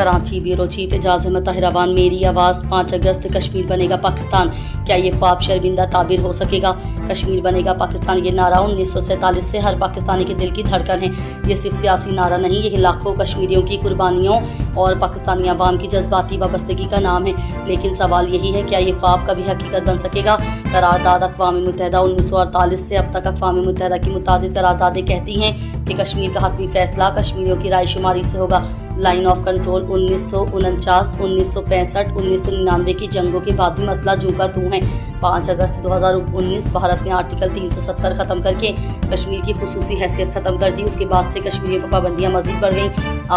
Karachi bureau chief اعجاز احمد طاہروان میری آواز 5 اگست کشمیر بنے گا پاکستان، کیا یہ خواب شرمندہ تعبیر ہو سکے گا؟ کشمیر بنے گا پاکستان، یہ نعرہ 1947 سے ہر پاکستانی کے دل کی دھڑکن ہے۔ یہ صرف سیاسی نعرہ نہیں، یہ لاکھوں کشمیریوں کی قربانیوں اور پاکستانی عوام کی جذباتی وابستگی کا نام ہے۔ لیکن سوال یہی ہے، کیا یہ خواب کبھی حقیقت بن سکے گا؟ قرارداد اقوام متحدہ 1948 سے اب تک اقوام متحدہ کی متعدد قراردادیں کہتی ہیں کہ کشمیر کا حتمی فیصلہ کشمیریوں کی رائے شماری سے ہوگا۔ لائن آف کنٹرول 1949، 1965، 1999 کی جنگوں کے بعد بھی مسئلہ جوں کا توں ہے۔ 5 اگست 2019 بھارت نے آرٹیکل 370 ختم کر کے کشمیر کی خصوصی حیثیت ختم کر دی۔ اس کے بعد سے کشمیریوں پر پابندیاں مزید بڑھ گئیں۔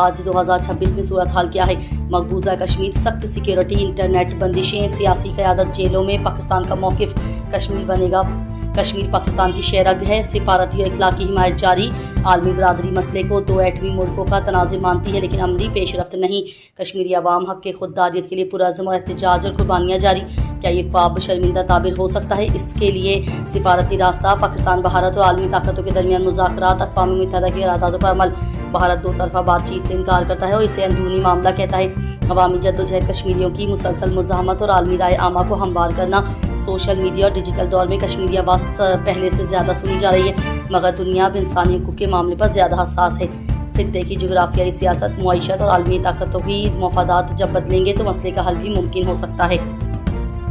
آج 2026 میں صورتحال کیا ہے؟ مقبوضہ کشمیر، سخت سیکیورٹی، انٹرنیٹ بندشیں، سیاسی قیادت جیلوں میں، پاکستان کا موقف، کشمیر پاکستان کی شہرگ ہے، سفارتی اور اخلاقی حمایت جاری، عالمی برادری مسئلے کو 2 ایٹمی ملکوں کا تنازع مانتی ہے لیکن عملی پیش رفت نہیں۔ کشمیری عوام حق کے خودداریت کے لیے پرعزم اور احتجاج اور قربانیاں جاری، کیا یہ خواب شرمندہ تعبیر ہو سکتا ہے؟ اس کے لیے سفارتی راستہ، پاکستان بھارت اور عالمی طاقتوں کے درمیان مذاکرات، اقوام متحدہ کی قراردادوں پر عمل۔ بھارت 2 طرفہ بات چیت سے انکار کرتا ہے اور اسے اندرونی معاملہ کہتا ہے۔ عوامی جدوجہد، کشمیریوں کی مسلسل مزاحمت اور عالمی رائے عامہ کو ہموار کرنا۔ سوشل میڈیا اور ڈیجیٹل دور میں کشمیری آواز پہلے سے زیادہ سنی جا رہی ہے، مگر دنیا اب انسانی حقوق کے معاملے پر زیادہ حساس ہے۔ خطے کی جغرافیائی سیاست، معیشت اور عالمی طاقتوں کی مفادات جب بدلیں گے تو مسئلے کا حل بھی ممکن ہو سکتا ہے۔